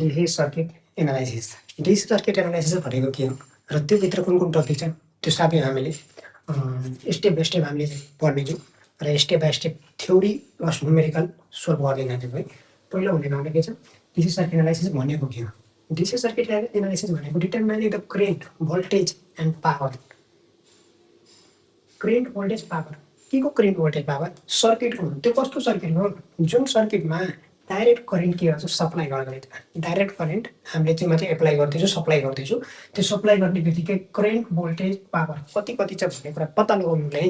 DC circuit analysis. DC circuit analysis भनेको के हो र त्योभित्र कुन कुन टपिक छन् त्यो सबै हामीले स्टेप बाई स्टेप हामीले पढ्नेछौँ र step by step theory plus numerical solve गर्दै जान्छौँ है। पहिलो भनेको हाम्रो के छ, डिसी सर्किट एनालाइसिस भनेको के हो? डिसी सर्किट एनालाइसिस भनेको determining the current, voltage and power. Current, voltage, power. के को करेन्ट, भोल्टेज, पावर? सर्किटको हो। त्यो कस्तो सर्किट हो? जुन सर्किटमा डाइरेक्ट करेन्ट के गर्छ, सप्लाई गर्दैछ। डाइरेक्ट करेन्ट हामीले त्यो माथि एप्लाई गर्दैछौँ, सप्लाई गर्दैछौँ। त्यो सप्लाई गर्ने बित्तिकै करेन्ट, भोल्टेज, पावर कति कति छ भन्ने कुरा पत्ता लगाउनुलाई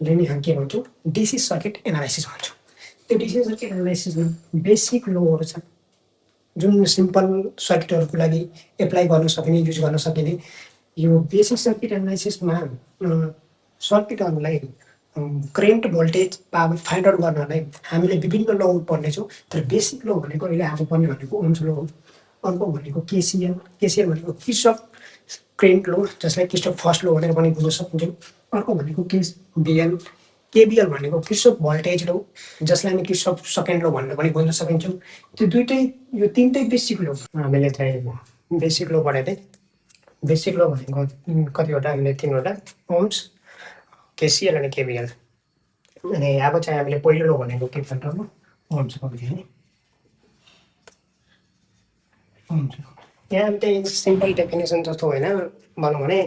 नै हामी के भन्छौँ, डिसी सर्किट एनालाइसिस भन्छौँ। त्यो डिसी सर्किट एनालाइसिसमा बेसिक लोहरू छन् जुन सिम्पल सर्किटहरूको लागि एप्लाई गर्न सकिने, युज गर्न सकिने। यो बेसिक सर्किट एनालाइसिसमा सर्किटहरूलाई current, voltage, power find out गर्नलाई हामीले विभिन्न लहरू पढ्नेछौँ। तर बेसिक ल भनेको अहिले हाम्रो पढ्ने भनेको ओम्स ल हो। अर्को भनेको केसिएल। केसिएल भनेको किर्चफ करेन्ट लो, जसलाई किर्चफ फर्स्ट लो भनेर पनि बुझ्न सकिन्छौँ। अर्को भनेको केबिएल। केबिएल भनेको किर्चफ भोल्टेज लो, जसलाई हामी किर्चफ सेकेन्ड लो भनेर पनि बुझ्न सकिन्छौँ। त्यो दुइटै, यो तिनटै बेसिक लो हामीले चाहिँ बेसिक लो पढेको। बेसिक लो भनेको कतिवटा, हामीले तिनवटा, ओम्स, केसिएल अनि केबिएल। अनि अब चाहिँ हामीले पहिलो लो भनेको के भन्छ, ओम्सको है। ओम्स यहाँ चाहिँ सिम्पल डेफिनेसन जस्तो होइन, भनौँ भने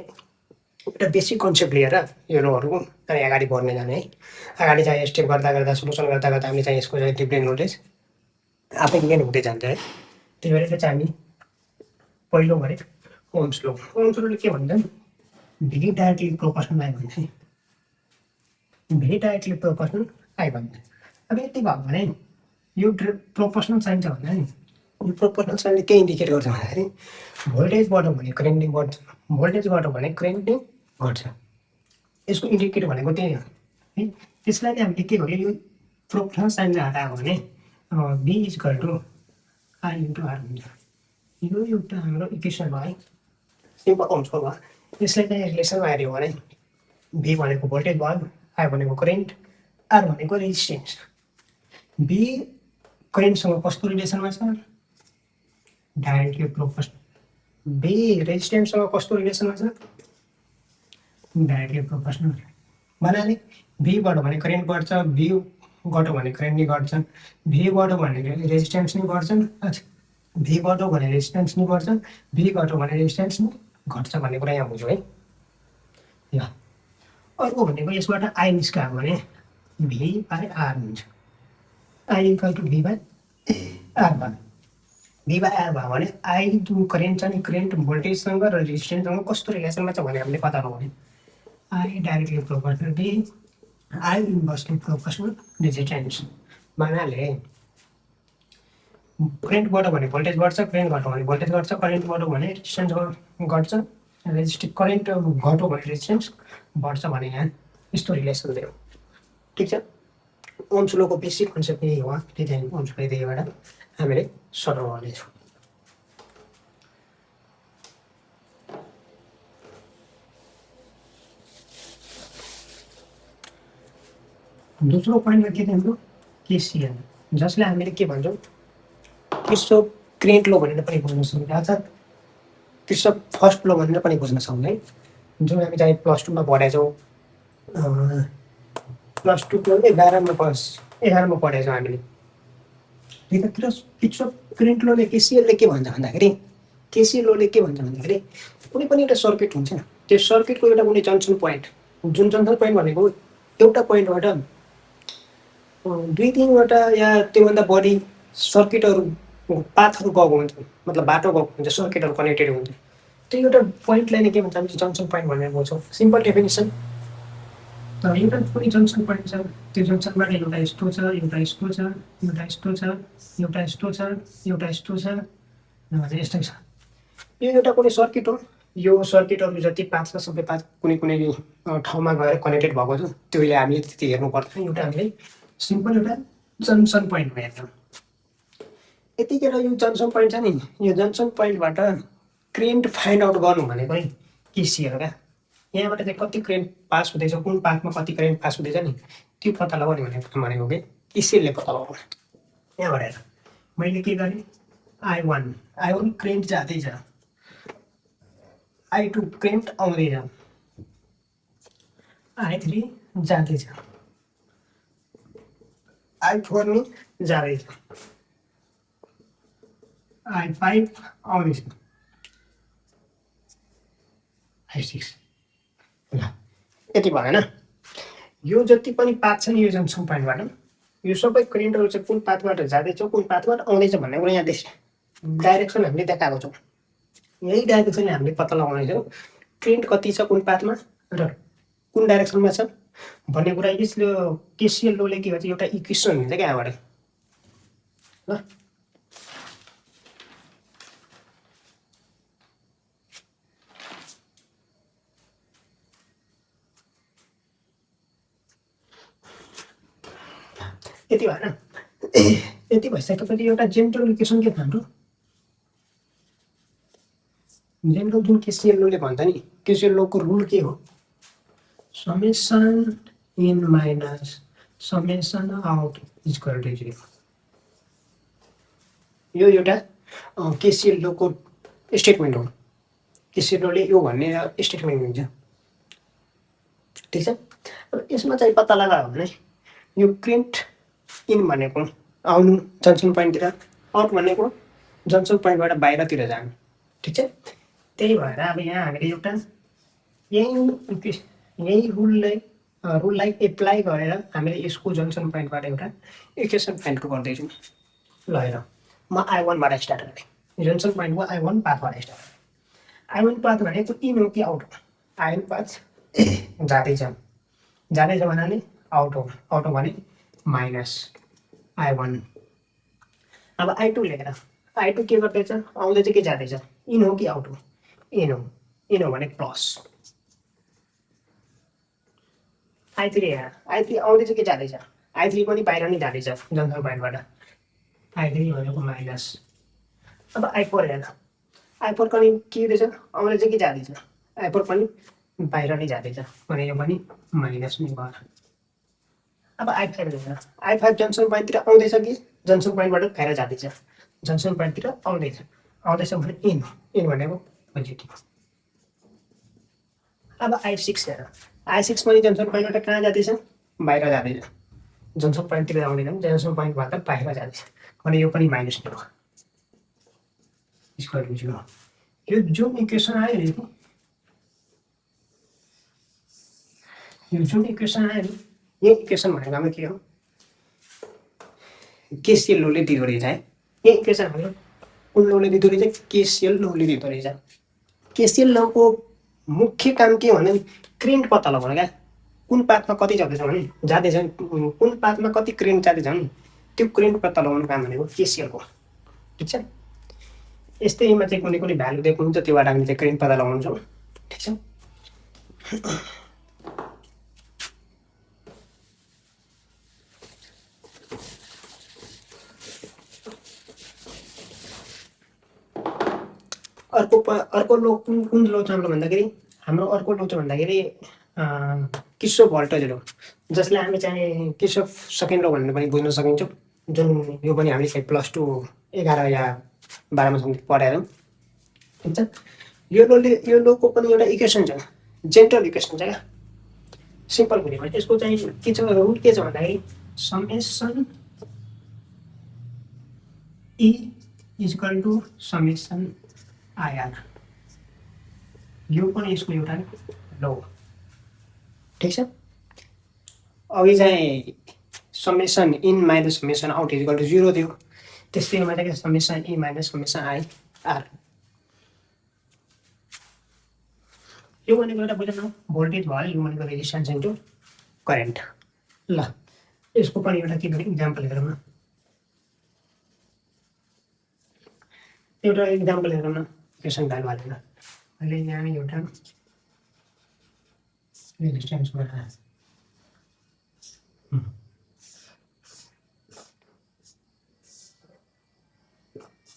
एउटा बेसिक कन्सेप्ट लिएर यो लोहरूको अनि अगाडि बढ्ने जाने है। अगाडि चाहिँ स्टेप गर्दा गर्दा, सोल्युसन गर्दा गर्दा हामीले चाहिँ यसको चाहिँ डिप्ली नलेज आफै गेन हुँदै जान्छ है। त्यही भएर चाहिँ हामी पहिलो भने ओम्स लो। ओम्स लोले के भन्छ, भी डाइरेक्टली प्रोपोर्सनल आई भन्छ। भी डाइरेक्टली प्रोपोर्सनल आई भन्छ। अब यति भयो भने यो प्रोपोर्सनल साइन छ भन्दा नि, यो प्रोपोर्सनल साइनले के इन्डिकेट गर्छ भन्दाखेरि भोल्टेजबाट भने करेन्ट नै बढ्छ, भोल्टेजबाट भने करेन्ट नै घट्छ। यसको इन्डिकेटर भनेको त्यही हो है। त्यसलाई चाहिँ हामीले के गर्यो, यो प्रोपोर्सनल साइन हटायो भने V is equal to I into R हुन्छ। यो एउटा हाम्रो इक्वेसन भयो है, सिम्पल ओम्सको भयो। यसलाई चाहिँ रिलेसनमा हेऱ्यो भने भी भनेको भोल्टेज भयो, आई भनेको करेन्ट, आर भनेको रेजिस्टेन्स। बी करेन्टसँग कस्तो रिलेसनमा छ, डाइरेक्टली प्रोपोर्सनल। बी रेजिस्टेन्ससँग कस्तो रिलेसनमा छ, डाइरेक्टली प्रोपोर्सनल। भन्नाले भीबाट भने करेन्ट बढ्छ, भी घट्यो भने करेन्ट नै घट्छ, भीबाट भने रेजिस्टेन्स नै घट्छ, भी घट्यो भने रेजिस्टेन्स नै घट्छ, भी घट्यो भने रेजिस्टेन्स नै घट्छ भन्ने कुरा यहाँ बुझ्यो है। ल अर्को भनेको यसबाट आई निस्कायो भने भी बाई आर हुन्छ। I equal to V by R भयो। भी बाई आर भयो भने आई जुन करेन्ट छ नि, करेन्ट भोल्टेजसँग र रेजिस्टेन्ससँग कस्तो रिलेसनमा छ भने हामीले पत्ता लगाउने। I directly proportional V I inversely proportional resistance. भन्नाले करेन्टबाट भने भोल्टेज बढ्छ, करेन्ट घट्यो भने भोल्टेज घट्छ, करेन्ट बढ्यो भने रेजिस्टेन्स घट्छ, करेन्ट घट्यो भने रेजिस्टेन्स बढ्छ भने यहाँ यस्तो रिलेसन दियो। ठिक छ। ओम्स लोको बेसिक कन्सेप्ट यही हो। त्यही चाहिँ ओम्स लोको यहीबाट हामीले सल्भ गर्नेछौँ। दोस्रो पोइन्टमा के हाम्रो केसिएल, जसलाई हामीले के भन्छौँ, किर्चफ करेन्ट लो भनेर पनि बुझ्न सक्छौँ, अर्थात् किर्चफ फर्स्ट लो भनेर पनि बुझ्न सक्छौँ है। जुन हामी चाहिँ प्लस टूमा पढेछौँ, प्लस टूको 11मा पढेछौँ हामीले। किर्चफ करेन्ट लोले, केसिएलले के भन्छ भन्दाखेरि, केसिएल लोले के भन्छ भन्दाखेरि कुनै पनि एउटा सर्किट हुन्छ, त्यो सर्किटको एउटा कुनै जङ्सन पोइन्ट, जुन जङ्सन पोइन्ट भनेको एउटा पोइन्टबाट दुई तिनवटा या त्योभन्दा बढी सर्किटहरू, पाथहरू गएको हुन्छ, मतलब बाटो गएको हुन्छ, सर्किटहरू कनेक्टेड हुन्छ। त्यो एउटा पोइन्टलाई नै के भन्छ, हामीले जङ्सन पोइन्ट भनेर बुझ्छौँ। Simple definition. तर एउटा कुनै जङ्सन पोइन्ट छ, त्यो जङ्सनबाट एउटा यस्तो छ, एउटा यस्तो छ, एउटा यस्तो छ, एउटा यस्तो छ, एउटा यस्तो छ, नभए यस्तै छ। यो एउटा कुनै सर्किट हो। यो सर्किटहरू जति पाथ छ सबै पाथ कुनै कुनै ठाउँमा गएर कनेक्टेड भएको छ, त्यसले हामीले त्यति हेर्नु पर्दैन। एउटा हामीले सिम्पल एउटा जङ्सन पोइन्ट हेर्छौँ। यतिखेर यो जङ्सन पोइन्ट छ नि, यो जङ्सन पोइन्टबाट करेन्ट फाइन्ड आउट गर्नु भनेको नि केसिएल क्या। यहाँबाट चाहिँ कति करेन्ट पास हुँदैछ, कुन पाथमा कति करेन्ट पास हुँदैछ नि, त्यो पत्ता लगाउने भनेको के केसिएलले पत्ता लगाउने। यहाँबाट हेर, मैले के गरेँ, I1 करेन्ट जाँदैछ, I2 करेन्ट आउँदैछ, I3 जाँदैछ, I4 नि जाँदैछ, I5 आउँदैछ, I6। ल यति भएन, यो जति पनि पाथ छ नि यो जङ्सन पोइन्टबाट यो सबै करेन्टहरू चाहिँ कुन पाथबाट जाँदैछ कुन पाथबाट आउँदैछ भन्ने कुरा यहाँ डाइरेक्सन हामीले देखाएको छौँ। यही डाइरेक्सनले हामीले पत्ता लगाउनेछौँ करेन्ट कति छ कुन पाथमा र कुन डाइरेक्सनमा छ भन्ने कुरा। यसले केसिएल लोले के भन्छ एउटा इक्वेसन हुन्छ क्या यहाँबाट। ल यति भएन, यति भइसकेपछि एउटा जेनरल इक्वेसन के हाम्रो जेनरल जुन केसिएल लोले भन्छ नि केसिएल लोको रुल के हो, summation in minus summation out equal to 0। यो एउटा केसिएल लोको स्टेटमेन्ट हो। केसिएल लोले यो भन्ने स्टेटमेन्ट हुन्छ, ठिक छ। अब यसमा चाहिँ पत्ता लगायो भने यो करेन्ट इन भनेको आउनु जङ्सन पोइन्टतिर, आउट भनेको जङ्सन पोइन्टबाट बाहिरतिर जानु, ठिक छ। त्यही भएर अब यहाँ हामीले एउटा यही रुललाई एप्लाई गरेर हामीले यसको जङ्सन पोइन्टबाट एउटा इक्वेसन फाइन्ड गर्दैछौँ। ल हेर, म I1बाट स्टार्ट गरेँ, जङ्सन पोइन्टको I1 पाथबाट स्टार्ट गरेँ। I1 पाथ भनेको इन हो कि आउट हो? I1 पाथ जाँदैछ, जाँदैछ भन्नाले आउट हो, आउट हो भने माइनस I1। अब I2 लेखेर I2 के गर्दैछ, आउँदैछ कि जाँदैछ, इन हो कि आउट हो? इन हो, इन हो भने प्लस। I3 हेर, I3 आउँदैछ कि जाँदैछ, I3 पनि बाहिर नै जाँदैछ जङ्सन पोइन्टबाट, I3 भनेको माइनस। अब I4 हेर, I4 पनि के हुँदैछ, आउँदैछ कि जाँदैछ, I4 पनि बाहिर नै जाँदैछ भने यो पनि माइनस नै भयो। अब I5 हेर, I5 जङ्सन पोइन्टतिर आउँदैछ कि जङ्सन पोइन्टबाट बाहिर जाँदैछ, जङ्सन पोइन्टतिर आउँदैछ, आउँदैछ भने इन भनेको पोजिटिभ। अब I6 हेर, I6 पनि जङ्सन पोइन्टबाट कहाँ जाँदैछ, बाहिर जाँदैछ, जङ्सन पोइन्टतिर आउँदैन, जङ्सन पोइन्टबाट बाहिर जाँदैछ भने यो पनि माइनस नै हो, इक्वल टु 0। यो जुन इक्वेसन आयो नि, यो जुन इक्वेसन आयो नि, यो इक्वेसन भनेको हाम्रो के हो, केसिएल लोले दिँदो रहेछ है। यो इक्वेसन हाम्रो कुन लोले दिँदो रहेछ, केसिएल लोले दिँदो रहेछ। केसिएल लोको मुख्य काम के हो भने करेन्ट पत्ता लगाउनु क्या, कुन पाथमा कति जाँदैछ भने जाँदैछ, कुन पाथमा कति करेन्ट जाँदैछ भने त्यो करेन्ट पत्ता लगाउनु काम भनेको केसिएलको, ठिक छ। यस्तैमा चाहिँ कुनै कुनै भ्यालु दिएको हुन्छ, त्योबाट हामीले चाहिँ करेन्ट पत्ता लगाउँछौँ, ठिक छ। अर्को लो कुन लो छ हाम्रो भन्दाखेरि हाम्रो अर्को लो छ भन्दाखेरि किर्चोफ भोल्टेज लो, जसलाई हामी चाहिँ किर्चोफ सेकेन्ड लो भनेर पनि बुझ्न सकिन्छ, जुन यो पनि हामीले चाहिँ +2 11 या 12 मा पढाएर, ठिक छ। यो लोको पनि एउटा इक्वेसन छ, जेनरल इक्वेसन छ क्या, सिम्पल बुझ्यो भने यसको चाहिँ के छ, रुल के छ भन्दाखेरि summation E equal to summation IR, यो पनि यसको एउटा लो, ठिक छ। अघि चाहिँ summation in minus summation out equal to 0 थियो, त्यस्तै मैले के summation E minus summation IR, यो भनेको एउटा बुझ्नु भोल्टेज भयो, यो भनेको रेजिस्टेन्स इन्टु करेन्ट। ल यसको पनि एउटा के गर्ने इक्जाम्पल हेरौँ न, एउटा इक्जाम्पल हेरौँ न, इक्वेसन भ्यालु हालेर मैले यहाँ एउटा रेजिस्टेन्स बनाएँ,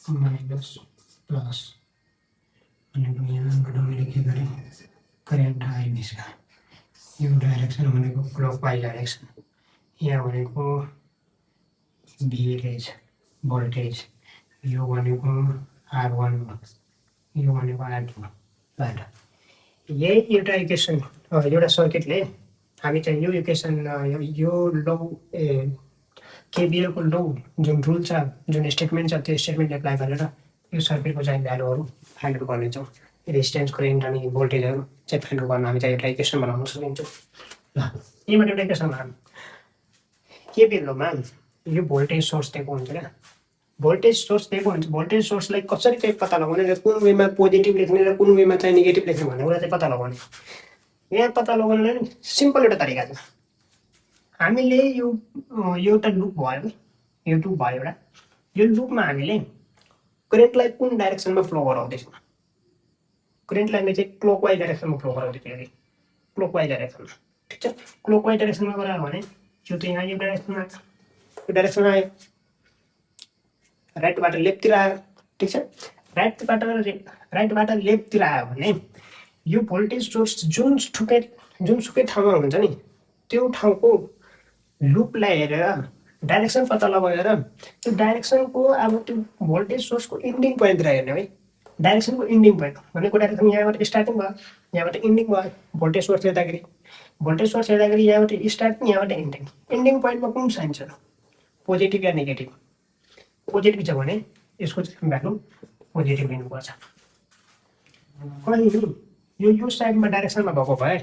माइनस प्लस भनेको यहाँबाट मैले के गरेँ, करेन्ट आई निस्क्यो, यो डाइरेक्सन भनेको क्लकवाइज डाइरेक्सन, यहाँ भनेको भी रहेछ भोल्टेज, यो भनेको R1 यो भनेको R2 ल यही एउटा इक्वेसन एउटा सर्किटले हामी चाहिँ यो इक्वेसन यो लो केबिएलको लो जुन रुल छ जुन स्टेटमेन्ट छ त्यो स्टेटमेन्ट एप्लाई गरेर यो सर्किटको चाहिँ भ्यालुहरू फाइन्ड आउट गर्नेछौँ रेजिस्टेन्स करेन्ट अनि भोल्टेजहरू चाहिँ फाइन्ड आउट गर्न हामी चाहिँ एउटा इक्वेसन बनाउन सकिन्छौँ ल यहीँबाट एउटा इक्वेसन बनाऊँ केबिएलमा यो भोल्टेज सोर्स दिएको हुन्छ क्या भोल्टेज सोर्स दिएको हुन्छ भोल्टेज सोर्सलाई कसरी चाहिँ पत्ता लगाउने र कुन वेमा पोजिटिभ लेख्ने र कुन वेमा चाहिँ नेगेटिभ लेख्ने भन्ने कुरा चाहिँ पत्ता लगाउने यहाँ पत्ता लगाउनलाई नि सिम्पल एउटा तरिका छ हामीले यो एउटा लुप भयो यो लुप भयो एउटा यो लुपमा हामीले करेन्टलाई कुन डाइरेक्सनमा फ्लो गराउँदैछौँ करेन्टलाई हामी चाहिँ क्लकवाइज डाइरेक्सनमा फ्लो गराउँदैछौँ अरे क्लकवाइज डाइरेक्सनमा ठिक छ क्लकवाइज डाइरेक्सनमा गरायो भने यो त यहाँ यो डाइरेक्सनमा आयो राइटबाट लेफ्टतिर आयो ठिक छ राइटबाट लेफ्टतिर आयो भने यो भोल्टेज सोर्स जुनसुकै ठाउँमा हुन्छ नि त्यो ठाउँको लुपलाई हेरेर डाइरेक्सन पत्ता लगाएर त्यो डाइरेक्सनको अब त्यो भोल्टेज सोर्सको इन्डिङ पोइन्टतिर हेर्ने है डाइरेक्सनको इन्डिङ पोइन्ट भनेको डाइरेक्सन यहाँबाट स्टार्टिङ भयो यहाँबाट इन्डिङ भयो भोल्टेज सोर्स हेर्दाखेरि यहाँबाट स्टार्टिङ यहाँबाट इन्डिङ पोइन्टमा कुन साइन छ पोजिटिभ या नेगेटिभ पोजिटिभ छ भने यसको चाहिँ भ्यालु पोजिटिभ लिनुपर्छ अनि यो साइडमा डाइरेक्सनमा भएको भए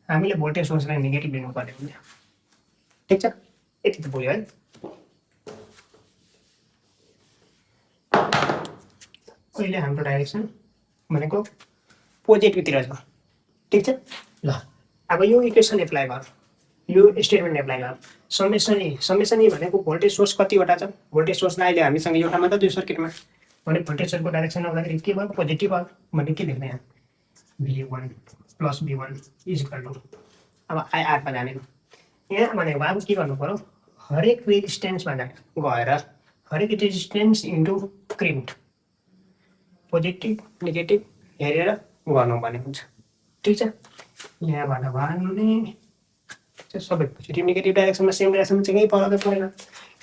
हामीले भोल्टेज सोर्सलाई नेगेटिभ लिनुपर्ने हुन्छ ठिक छ यति त बुझ्यो है अहिले हाम्रो डाइरेक्सन भनेको पोजिटिभतिर छ ठिक छ ल अब यो इक्वेसन एप्लाई गर यो स्टेटमेन्ट एप्लाई गर समेसन भनेको भोल्टेज सोर्स कतिवटा छ भोल्टेज सोर्सलाई अहिले हामीसँग एउटा मात्र दुई सर्किटमा भने भोल्टेज सोर्सको डाइरेक्सन आउँदाखेरि के भयो पोजिटिभ भयो भने के लेख्ने यहाँ V1 plus V1 is equal to अब आरमा जाने यहाँ भनेको अब के गर्नु पर्यो हरेक रेजिस्टेन्समा गएर हरेक resistance into current positive negative हेरेर गर्नु पर्ने हुन्छ ठिक छ यहाँबाट भयो भने सबै पोजिटिभ नेगेटिभ डाइरेक्सनमा सेम डाइरेक्सनमा चाहिँ केही फरक परेन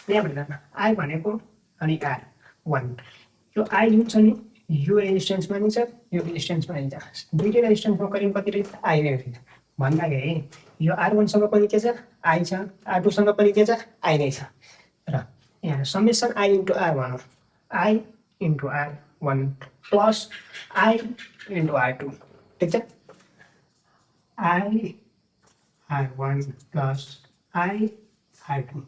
यहाँबाट जान आई भनेको अनि R1 यो आई जुन छ नि यो रेजिस्टेन्समा नि छ यो रेजिस्टेन्समा नि छ दुईटै रेजिस्टेन्समा करिब कति रहेछ आई नै रहेछ भन्दाखेरि यो R1सँग पनि के छ आई छ R2सँग पनि के छ आई नै छ र यहाँ समेसन आई इन्टु R भनौँ I into R1 plus I into R2 ठिक छ I R1 plus I R2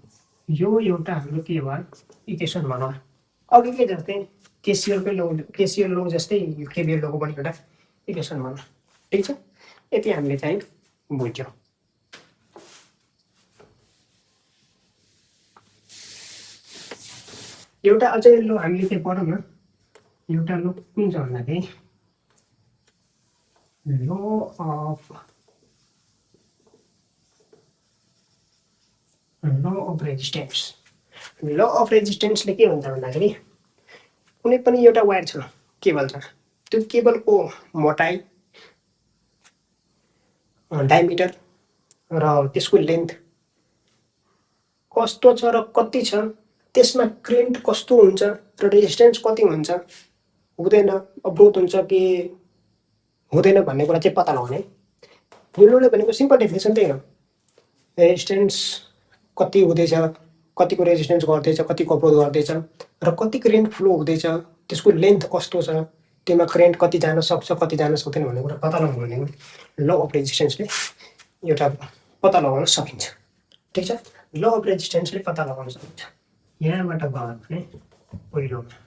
यो एउटा हाम्रो के भयो इक्वेसन भनौँ अघि के जस्तै केसिएल लो जस्तै यो केबिएल लोको पनि एउटा इक्वेसन भनौँ ठिक छ यति हामीले चाहिँ बुझ्यौँ एउटा अझै लो हामीले के पढौँ न एउटा लो कुन छ भन्दाखेरि ल अफ रेजिस्टेन्सले के भन्छ भन्दाखेरि कुनै पनि एउटा वायर छ केबल छ त्यो केबलको मोटाइ डायमिटर र त्यसको लेन्थ कस्तो छ र कति छ त्यसमा करेन्ट कस्तो हुन्छ र रेजिस्टेन्स कति हुन्छ हुँदैन अवरोध हुन्छ कि हुँदैन भन्ने कुरा चाहिँ पत्ता लगाउने यो भनेको सिम्पल डेफिनेसन त्यही हो रेजिस्टेन्स कति हुँदैछ कतिको रेजिस्टेन्स गर्दैछ कतिको अवरोध गर्दैछ र कति करेन्ट फ्लो हुँदैछ त्यसको लेन्थ कस्तो छ त्यसमा करेन्ट कति जान सक्छ कति जान सक्दैन भन्ने कुरा पत्ता लगाउनु भनेको ल अफ रेजिस्टेन्सले एउटा पत्ता लगाउन सकिन्छ ठिक छ ल अफ रेजिस्टेन्सले पत्ता लगाउन सकिन्छ यहाँबाट गयो भने पहिलोमा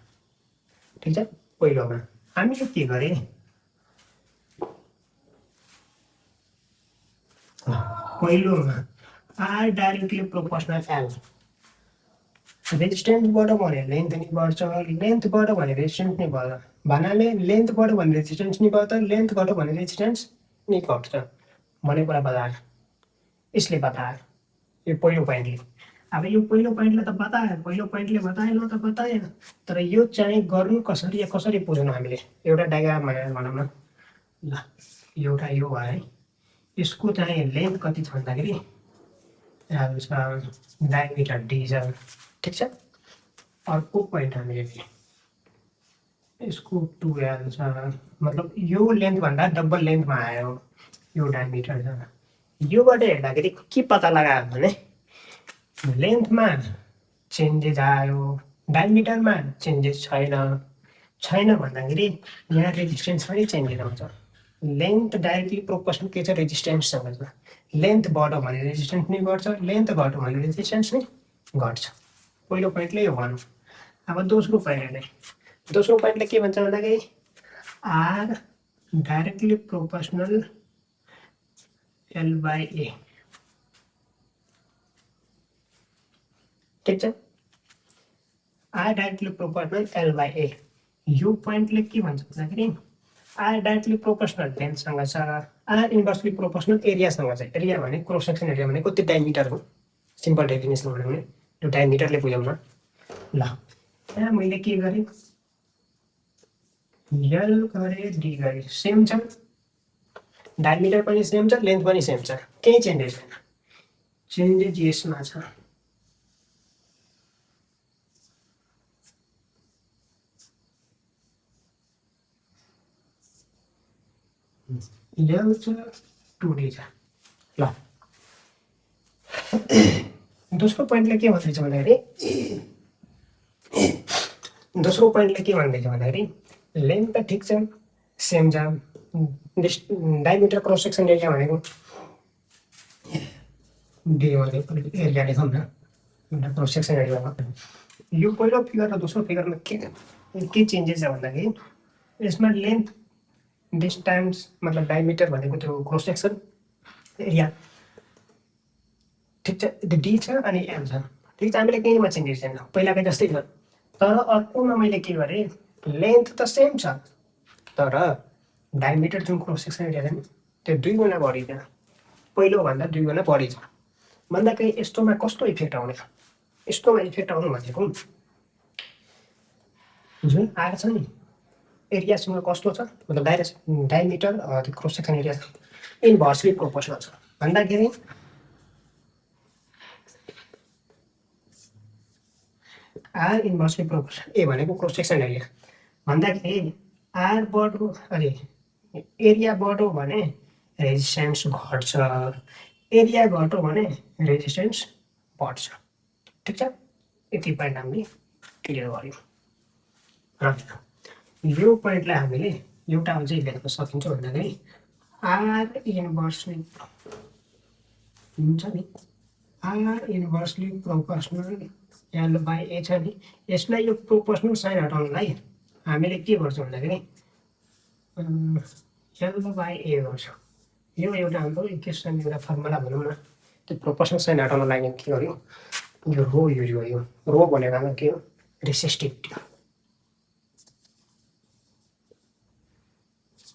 ठिक छ पहिलोमा हामीले के गरे पहिलोमा आर डाइरेक्टली प्रोपोर्सनल एल रेजिस्टेन्सबाट भने लेन्थ नि बढ्छ लेन्थबाट भने रेजिस्टेन्स नि बढ्छ भन्नाले लेन्थबाट भने रेजिस्टेन्स नि बढ्छ लेन्थबाट भने रेजिस्टेन्स नि घट्छ भन्ने कुरा बतायो यसले बतायो यो पहिलो पोइन्टले अब यो पहिलो पोइन्टले त बतायो पहिलो पोइन्टले बताएन त बताएन तर यो चाहिँ गर्नु कसरी या कसरी बुझ्नु हामीले एउटा डायग्राम भनेर भनौँ न ल एउटा यो भयो है यसको चाहिँ लेन्थ कति छ भन्दाखेरि डायमिटर डी छ ठिक छ अर्को पोइन्ट हामीले यसको 2L छ, मतलब यो लेन्थभन्दा डबल लेन्थमा आयो यो डायमिटर छ। योबाट हेर्दाखेरि के पत्ता लगायो भने लेन्थमा चेन्जेस आयो, डायमिटरमा चेन्जेस छैन भन्दाखेरि यहाँ रेजिस्टेन्स पनि चेन्जेस आउँछ। लेन्थ डाइरेक्टली प्रोपोर्सनल के छ, रेजिस्टेन्ससँग छ। लेन्थ बढ्यो भने रेजिस्टेन्स नै बढ्छ, लेन्थ घट्यो भने रेजिस्टेन्स नै घट्छ। पहिलो पोइन्टले यो भनौँ। अब दोस्रो पोइन्टले के भन्छ भन्दाखेरि आर डाइरेक्टली प्रोपोर्सनल L/A। ठिक छ, आर डाइरेक्टली प्रोपोर्सनल L/A। यो पोइन्टले के भन्छ भन्दाखेरि आर डाइरेक्टली प्रोपोर्सनल लेन्थसँग छ, आर इन्भर्सली प्रोपोर्सनल एरियासँग छ। एरिया भने क्रस सेक्सन एरिया भनेको त्यो डायमिटर हो। सिम्पल डेफिनेसन भन्यो भने त्यो डायमिटरले बुझाउन। ल यहाँ मैले के गरेँ, L गरेँ, D गरेँ, सेम छ। डायमिटर पनि सेम छ, लेन्थ पनि सेम छ, केही चेन्जेस छैन। चेन्जेस यसमा छ। L छ, 2D छ। ल दोस्रो पोइन्टले के भन्दैछ भन्दाखेरि लेन्थ त ठिक छ, सेम छ। डायमिटर क्रस सेक्सन एरिया भनेको डी एरिया लेखौँ न, क्रस सेक्सन एरियामा। यो पहिलो फिगर र दोस्रो फिगरमा के चेन्जेस छ भन्दाखेरि यसमा लेन्थ डिस्टेन्स मतलब डायमिटर भनेको त्यो क्रस सेक्सन एरिया ठिक छ, त्यो डी छ अनि एल छ। ठिक छ, हामीले केहीमा चेन्जेस छैन, पहिलाकै जस्तै छ। तर अर्कोमा मैले के गरेँ, लेन्थ त सेम छ तर डायमिटर जुन क्रस सेक्सन एरिया छ नि त्यो 2 गुणा बढी छ, पहिलोभन्दा 2 गुणा बढी छ। भन्दाखेरि यस्तोमा कस्तो इफेक्ट आउने, यस्तोमा इफेक्ट आउनु भनेको जुन आर छ नि एरियासँग कस्तो छ, मतलब डायमिटर त्यो cross section area inversely proportional छ। भन्दाखेरि आर इन्भर्सली प्रोपोर्सनल, ए भनेको क्रस सेक्सन एरिया, भन्दाखेरि आर बढ्यो अरे एरिया बढ्यो भने रेजिस्टेन्स घट्छ, एरिया घट्यो भने रेजिस्टेन्स बढ्छ। ठिक छ, यति पोइन्ट हामीले क्लियर गर्यौँ। र यो पोइन्टलाई हामीले एउटा अझै लेख्न सकिन्छ भन्दाखेरि आर इन्भर्सली हुन्छ नि, आर इन्भर्सली प्रोपोर्सनल L/A छ नि, यसलाई यो प्रोपोर्सनल साइन हटाउनलाई हामीले के गर्छौँ भन्दाखेरि L/A गर्छौँ। यो एउटा हाम्रो इक्वेसन, एउटा फर्मुला भनौँ न। त्यो प्रोपोर्सनल साइन हटाउन लागि के गर्यो, यो रो युज गर्यो। रो भनेको के हो, रेसिस्टिभिटी।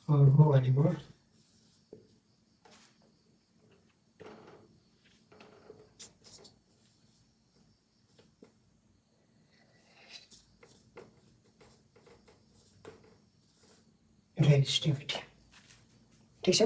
रो भनेको रेजिस्टिभिटी। ठिक छ,